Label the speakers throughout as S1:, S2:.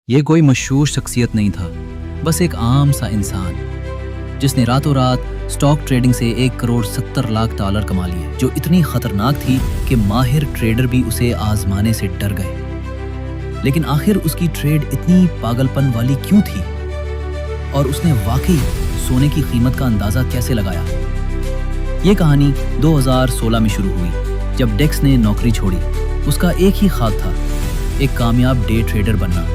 S1: ये कोई मशहूर शख्सियत नहीं था, बस एक आम सा इंसान जिसने रातों रात स्टॉक ट्रेडिंग से $1,70,00,000 कमा लिए, जो इतनी खतरनाक थी कि माहिर ट्रेडर भी उसे आजमाने से डर गए। लेकिन आखिर उसकी ट्रेड इतनी पागलपन वाली क्यों थी और उसने वाकई सोने की कीमत का अंदाजा कैसे लगाया? ये कहानी 2016 में शुरू हुई जब डेक्स ने नौकरी छोड़ी। उसका एक ही ख्वाब था, एक कामयाब डे ट्रेडर बनना।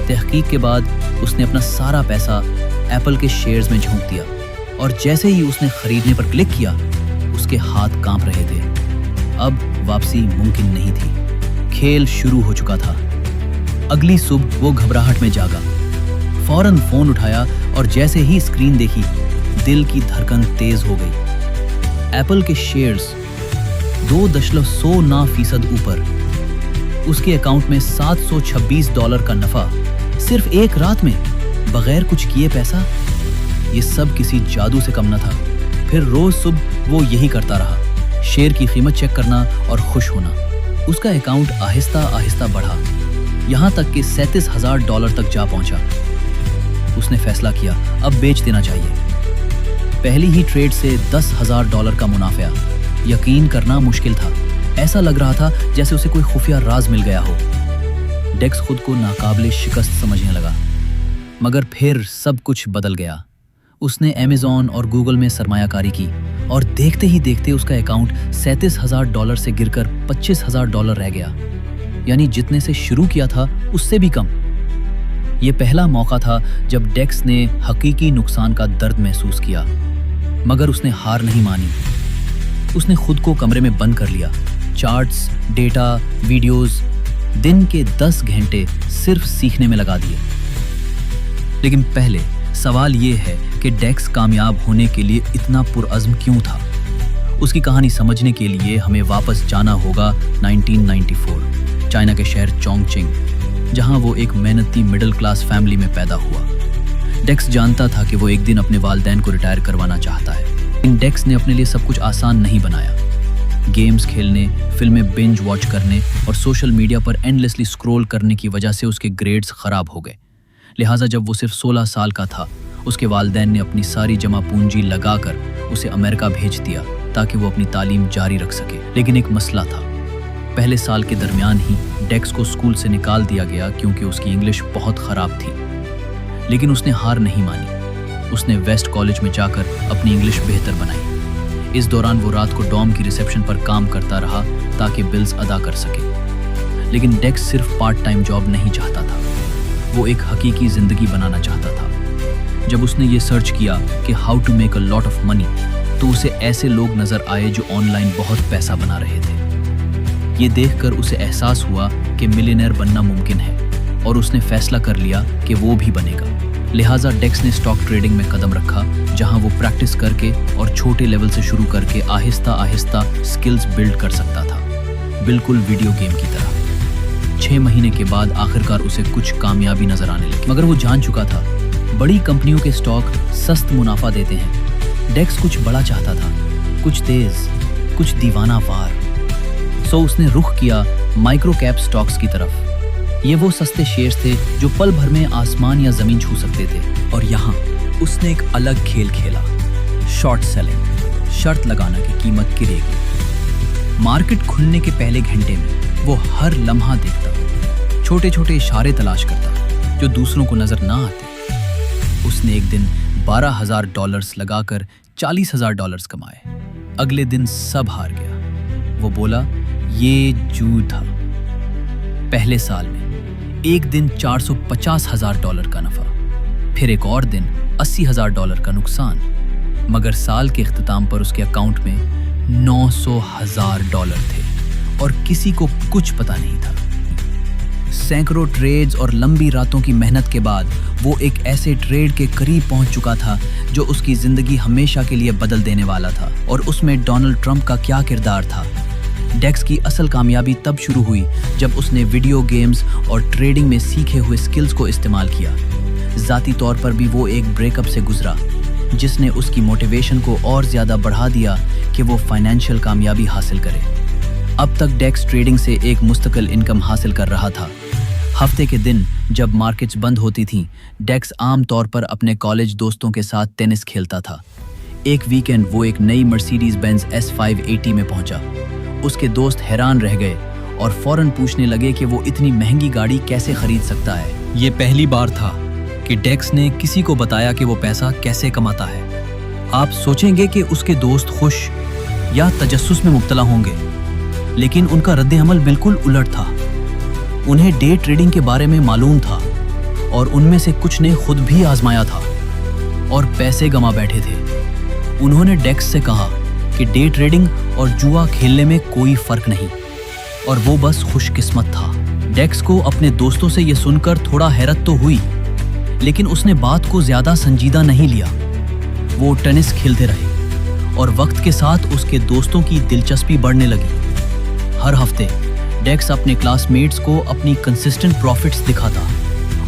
S1: तहकीक के बाद उसने अपना सारा पैसा एप्पल के शेयर्स में झोंक दिया और जैसे ही उसने खरीदने पर क्लिक किया, उसके हाथ कांप रहे थे। अब वापसी मुमकिन नहीं थी, खेल शुरू हो चुका था। अगली सुबह वो घबराहट में जागा, फौरन फोन उठाया और जैसे ही स्क्रीन देखी, दिल की धड़कन तेज हो गई। एप्पल के शेयर्स 2.9% ऊपर, उसके अकाउंट में $726 का नफा सिर्फ एक रात में, बगैर कुछ किए पैसा। ये सब किसी जादू से कम न था। फिर रोज सुबह वो यही करता रहा, शेयर की कीमत चेक करना और खुश होना। उसका अकाउंट आहिस्ता आहिस्ता बढ़ा, यहाँ तक कि $37,000 तक जा पहुंचा। उसने फैसला किया अब बेच देना चाहिए। पहली ही ट्रेड से $10,000 का मुनाफा। यकीन करना मुश्किल था, ऐसा लग रहा था जैसे उसे कोई खुफिया राज मिल गया हो। डेक्स खुद को नाकाबिले शिकस्त समझने लगा, मगर फिर सब कुछ बदल गया। उसने अमेज़न और गूगल में सरमायाकारी की और देखते ही देखते उसका अकाउंट $37,000 से गिरकर $25,000 रह गया, यानी जितने से शुरू किया था उससे भी कम। ये पहला मौका था जब डेक्स ने हकीकी नुकसान का दर्द महसूस किया, मगर उसने हार नहीं मानी। उसने खुद को कमरे में बंद कर लिया, चार्ट्स, डेटा, वीडियोस, दिन के 10 घंटे सिर्फ सीखने में लगा दिए। लेकिन पहले सवाल ये है कि डेक्स कामयाब होने के लिए इतना पुरअज़्म क्यों था? उसकी कहानी समझने के लिए हमें वापस जाना होगा 1994, चाइना के शहर चोंगचिंग, जहां वो एक मेहनती मिडिल क्लास फैमिली में पैदा हुआ। डेक्स जानता था कि वो एक दिन अपने वालिदैन को रिटायर करवाना चाहता है, लेकिन डेक्स ने अपने लिए सब कुछ आसान नहीं बनाया। गेम्स खेलने, फिल्में बिंज वॉच करने और सोशल मीडिया पर एंडलेसली स्क्रॉल करने की वजह से उसके ग्रेड्स खराब हो गए। लिहाजा जब वो सिर्फ 16 साल का था, उसके वालिदैन ने अपनी सारी जमा पूंजी लगाकर उसे अमेरिका भेज दिया ताकि वो अपनी तालीम जारी रख सके। लेकिन एक मसला था, पहले साल के दरमियान ही डेक्स को स्कूल से निकाल दिया गया क्योंकि उसकी इंग्लिश बहुत ख़राब थी। लेकिन उसने हार नहीं मानी, उसने वेस्ट कॉलेज में जाकर अपनी इंग्लिश बेहतर बनाई। इस दौरान वो रात को डॉर्म की रिसेप्शन पर काम करता रहा ताकि बिल्स अदा कर सके। लेकिन डेक्स सिर्फ पार्ट टाइम जॉब नहीं चाहता था, वो एक हकीकी ज़िंदगी बनाना चाहता था। जब उसने ये सर्च किया कि how to make a lot of money, तो उसे ऐसे लोग नज़र आए जो ऑनलाइन बहुत पैसा बना रहे थे। ये देखकर उसे एहसास हुआ कि मिलियनेयर बनना मुमकिन है और उसने फैसला कर लिया कि वो भी बनेगा। लिहाजा डेक्स ने स्टॉक ट्रेडिंग में कदम रखा, जहां वो प्रैक्टिस करके और छोटे लेवल से शुरू करके आहिस्ता आहिस्ता स्किल्स बिल्ड कर सकता था, बिल्कुल वीडियो गेम की तरह। 6 महीने के बाद आखिरकार उसे कुछ कामयाबी नजर आने लगी, मगर वो जान चुका था बड़ी कंपनियों के स्टॉक सख्त मुनाफा देते हैं। डेक्स कुछ बड़ा चाहता था, कुछ तेज, कुछ दीवाना वार। सो उसने रुख किया माइक्रो कैप स्टॉक्स की तरफ। ये वो सस्ते शेयर्स थे जो पल भर में आसमान या जमीन छू सकते थे। और यहाँ उसने एक अलग खेल खेला, शॉर्ट सेलिंग, शर्त लगाना कि कीमत गिरेगी। मार्केट खुलने के पहले घंटे में वो हर लम्हा देखता, छोटे छोटे इशारे तलाश करता जो दूसरों को नजर ना आते। उसने एक दिन $12,000 लगाकर $40,000 कमाए। अगले दिन सब हार गया। वो बोला ये जूद था। पहले साल में एक दिन $450,000 का नफा, फिर एक और दिन $80,000 का नुकसान। मगर साल के इख्तिताम पर उसके अकाउंट में $900,000 थे और किसी को कुछ पता नहीं था। सैकड़ों ट्रेड्स और लंबी रातों की मेहनत के बाद वो एक ऐसे ट्रेड के करीब पहुंच चुका था जो उसकी जिंदगी हमेशा के लिए बदल देने वाला था। और उसमें डोनाल्ड ट्रंप का क्या किरदार था? डेक्स की असल कामयाबी तब शुरू हुई जब उसने वीडियो गेम्स और ट्रेडिंग में सीखे हुए स्किल्स को इस्तेमाल किया। ज़ाती तौर पर भी वो एक ब्रेकअप से गुजरा, जिसने उसकी मोटिवेशन को और ज़्यादा बढ़ा दिया कि वो फाइनेंशियल कामयाबी हासिल करे। अब तक डेक्स ट्रेडिंग से एक मुस्तकिल इनकम हासिल कर रहा था, हफ्ते के दिन जब मार्केट्स बंद होती थीं, डेक्स आम तौर पर अपने कॉलेज दोस्तों के साथ टेनिस खेलता था। एक वीकेंड वो एक नई मर्सिडीज बेंज S580 में पहुंचा। उसके दोस्त हैरान रह गए और फौरन पूछने लगे कि वो इतनी महंगी गाड़ी कैसे खरीद सकता है। ये पहली बार था कि डेक्स ने किसी को बताया कि वो पैसा कैसे कमाता है। आप सोचेंगे कि उसके दोस्त खुश या तजस्सुस में मुब्तला होंगे, लेकिन उनका रद्द अमल बिल्कुल उलट था। उन्हें डे ट्रेडिंग के बारे में मालूम था और उनमें से कुछ ने खुद भी आजमाया था और पैसे गंवा बैठे थे। उन्होंने डेक्स से कहा कि डे ट्रेडिंग और जुआ खेलने में कोई फर्क नहीं और वो बस खुशकिस्मत था। डेक्स को अपने दोस्तों से ये सुनकर थोड़ा हैरत तो हुई, लेकिन उसने बात को ज्यादा संजीदा नहीं लिया। वो टेनिस खेलते रहे और वक्त के साथ उसके दोस्तों की दिलचस्पी बढ़ने लगी। हर हफ्ते डेक्स अपने क्लासमेट्स को अपनी कंसिस्टेंट प्रॉफिट्स दिखाता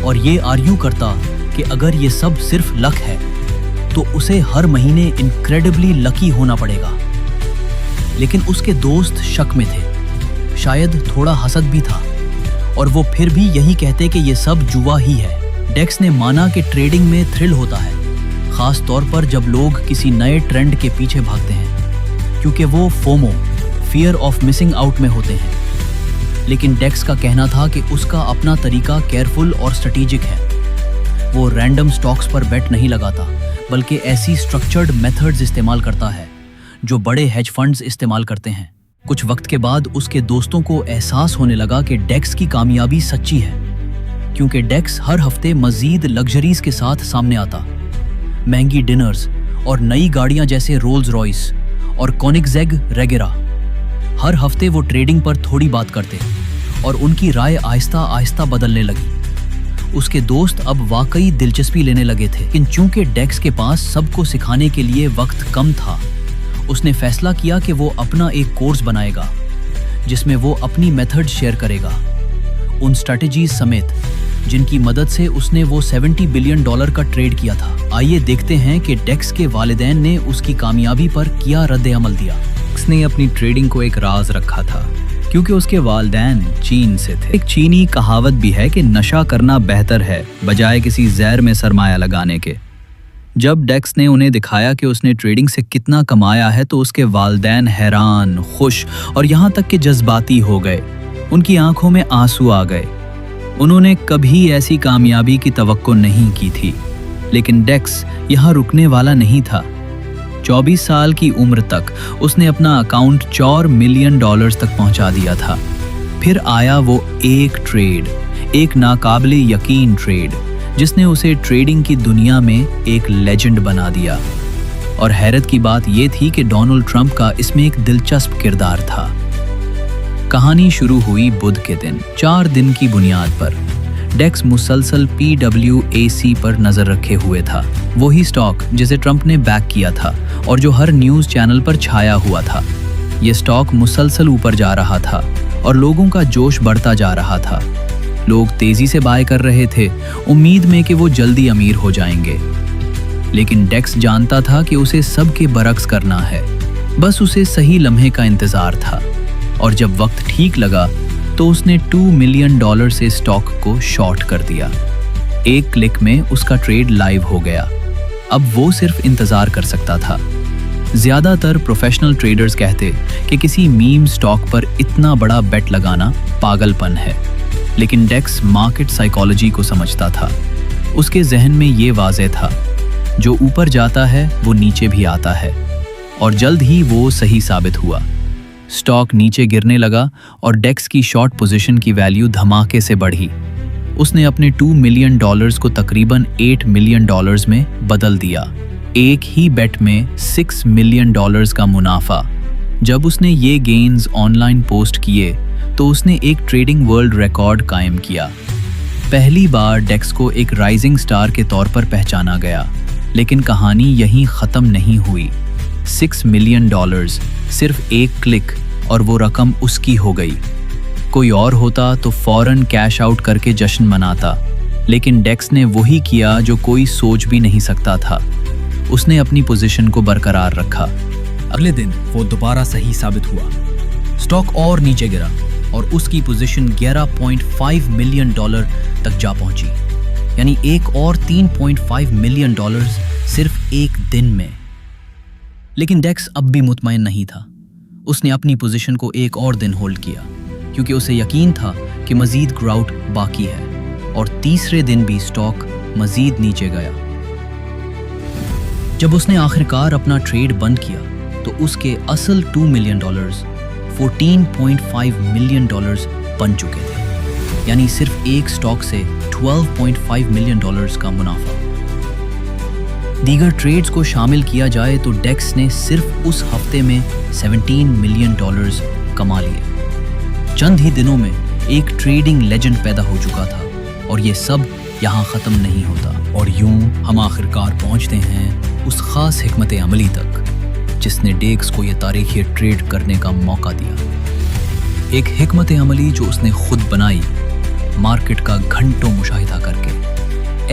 S1: और ये आर्ग्यू करता कि अगर ये सब सिर्फ लक है तो उसे हर महीने इनक्रेडिबली लकी होना पड़ेगा। लेकिन उसके दोस्त शक में थे, शायद थोड़ा हसद भी था, और वो फिर भी यही कहते कि ये सब जुआ ही है। डेक्स ने माना कि ट्रेडिंग में थ्रिल होता है, खास तौर पर जब लोग किसी नए ट्रेंड के पीछे भागते हैं, क्योंकि वो FOMO, fear of missing out में होते हैं। लेकिन डेक्स का कहना था कि उसका अपना तरीका केयरफुल और स्ट्रेटेजिक है। वो रैंडम स्टॉक्स पर बेट नहीं लगाता, बल्कि ऐसी स्ट्रक्चर्ड मेथड्स इस्तेमाल करता है जो बड़े हेज फंड्स इस्तेमाल करते हैं। कुछ वक्त के बाद उसके दोस्तों को एहसास होने लगा कि डेक्स की कामयाबी सच्ची है, क्योंकि डेक्स हर हफ्ते मजीद लग्जरीज के साथ सामने आता। महंगी डिनर्स और नई गाड़ियां जैसे रोल्स रॉयस और कोनिग्सेग रेगेरा। हर हफ्ते वो ट्रेडिंग पर थोड़ी बात करते और उनकी राय आहिस्ता आहिस्ता बदलने लगी। उसके दोस्त अब वाकई दिलचस्पी लेने लगे थे, लेकिन चूंकि डेक्स के पास सबको सिखाने के लिए वक्त कम था, उसने फैसला किया कि वो अपना एक कोर्स बनाएगा जिसमें वो अपनी मेथड शेयर करेगा, उन स्ट्रेटजीज समेत जिनकी मदद से उसने वो $70 बिलियन का ट्रेड किया था। आइए देखते हैं कि डेक्स के वालिदैन ने उसकी कामयाबी पर क्या रद्द अमल दिया। डेक्स ने अपनी ट्रेडिंग को एक राज रखा था, क्योंकि उसके वालिदैन चीन से थे। एक चीनी कहावत भी है कि नशा करना बेहतर है बजाय किसी जहर में सरमाया लगाने के। जब डेक्स ने उन्हें दिखाया कि उसने ट्रेडिंग से कितना कमाया है, तो उसके वालिदैन हैरान, खुश और यहाँ तक कि जज्बाती हो गए। उनकी आंखों में आंसू आ गए। उन्होंने कभी ऐसी कामयाबी की तवक्को नहीं की थी, लेकिन डेक्स यहाँ रुकने वाला नहीं था। 24 साल की उम्र तक उसने अपना अकाउंट $4 मिलियन तक पहुंचा दिया था। फिर आया वो एक ट्रेड, एक नाकाबिले यकीन ट्रेड, जिसने उसे ट्रेडिंग की दुनिया में एक लेजेंड बना दिया। और हैरत की बात यह थी कि डोनाल्ड ट्रंप का इसमें एक दिलचस्प किरदार था। कहानी शुरू हुई बुध के दिन। 4 दिन की बुनियाद पर डेक्स मुसलसल PWAC पर नजर रखे हुए था, वही स्टॉक जिसे ट्रंप ने बैक किया था और जो हर न्यूज चैनल पर छाया हुआ था। ये स्टॉक मुसलसल ऊपर जा रहा था और लोगों का जोश बढ़ता जा रहा था। लोग तेजी से बाय कर रहे थे, उम्मीद में कि वो जल्दी अमीर हो जाएंगे। लेकिन डेक्स जानता था कि उसे सबके बरक्स करना है, बस उसे सही लम्हे का इंतजार था। और जब वक्त ठीक लगा तो उसने $2 मिलियन से स्टॉक को शॉर्ट कर दिया। एक क्लिक में उसका ट्रेड लाइव हो गया। अब वो सिर्फ इंतजार कर सकता था। ज्यादातर प्रोफेशनल ट्रेडर्स कहते कि किसी मीम स्टॉक पर इतना बड़ा बेट लगाना पागलपन है, लेकिन डेक्स मार्केट साइकोलॉजी को समझता था। उसके जहन में ये वाज़ेह था, जो ऊपर जाता है वो नीचे भी आता है, और जल्द ही वो सही साबित हुआ। स्टॉक नीचे गिरने लगा और डेक्स की शॉर्ट पोजीशन की वैल्यू धमाके से बढ़ी। उसने अपने $2 मिलियन को तकरीबन $8 मिलियन में बदल दिया। एक ही बेट में $6 मिलियन का मुनाफा। जब उसने ये गेन्स ऑनलाइन पोस्ट किए तो उसने एक ट्रेडिंग वर्ल्ड रिकॉर्ड कायम किया। पहली बार डेक्स को एक राइजिंग स्टार के तौर पर पहचाना गया। लेकिन कहानी यहीं ख़त्म नहीं हुई। $6 मिलियन, सिर्फ एक क्लिक और वो रकम उसकी हो गई। कोई और होता तो फौरन कैश आउट करके जश्न मनाता, लेकिन डेक्स ने वही किया जो कोई सोच भी नहीं सकता था। उसने अपनी पोजीशन को बरकरार रखा। अगले दिन वो दोबारा सही साबित हुआ। स्टॉक और नीचे गिरा और उसकी पोजीशन $11.5 मिलियन तक जा पहुंची, यानी एक और $3.5 मिलियन सिर्फ एक दिन में। लेकिन डेक्स अब भी मुतमईन नहीं था। उसने अपनी पोजीशन को एक और दिन होल्ड किया, क्योंकि उसे यकीन था कि मजीद ग्राउट बाकी है, और तीसरे दिन भी स्टॉक मजीद नीचे गया। जब उसने आखिरकार अपना ट्रेड बंद किया तो उसके असल $2 मिलियन $14.5 मिलियन बन चुके थे, यानी सिर्फ एक स्टॉक से $12.5 मिलियन का मुनाफा। दीगर ट्रेड्स को शामिल किया जाए तो डेक्स ने सिर्फ उस हफ्ते में $17 मिलियन कमा लिए। चंद ही दिनों में एक ट्रेडिंग लेजेंड पैदा हो चुका था, और ये सब यहाँ ख़त्म नहीं होता। और यूं हम आखिरकार पहुँचते हैं उस ख़ास हिकमत अमली तक जिसने डेक्स को ये तारीखी ट्रेड करने का मौका दिया। एक हिकमत अमली जो उसने खुद बनाई, मार्केट का घंटों मुशाहिदा करके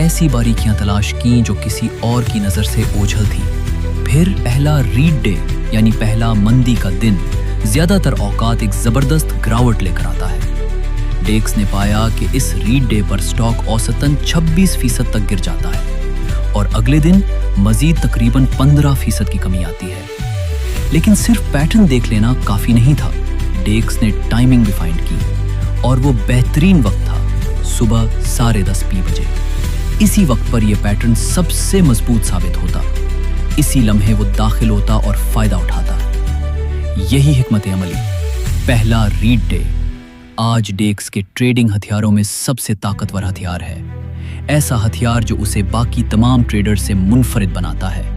S1: ऐसी बारीकियां तलाश की जो किसी और की नज़र से ओझल थी। फिर पहला रीड डे यानी पहला मंदी का दिन ज़्यादातर औकात एक ज़बरदस्त गिरावट लेकर आता है। डेक्स ने पाया कि इस रीड डे पर स्टॉक औसतन 26% तक गिर जाता है, और अगले दिन मजीद तकरीबन 15% की कमी आती है। लेकिन सिर्फ पैटर्न देख लेना काफ़ी नहीं था। डेक्स ने टाइमिंग भी फाइंड की, और वो बेहतरीन वक्त था सुबह 10:30 बजे। इसी वक्त पर यह पैटर्न सबसे मजबूत साबित होता। इसी लम्हे वो दाखिल होता और फ़ायदा उठाता। यही हिकमत अमली, पहला रीड डे, आज डेक्स के ट्रेडिंग हथियारों में सबसे ताकतवर हथियार है। ऐसा हथियार जो उसे बाकी तमाम ट्रेडर से मुनफरिद बनाता है।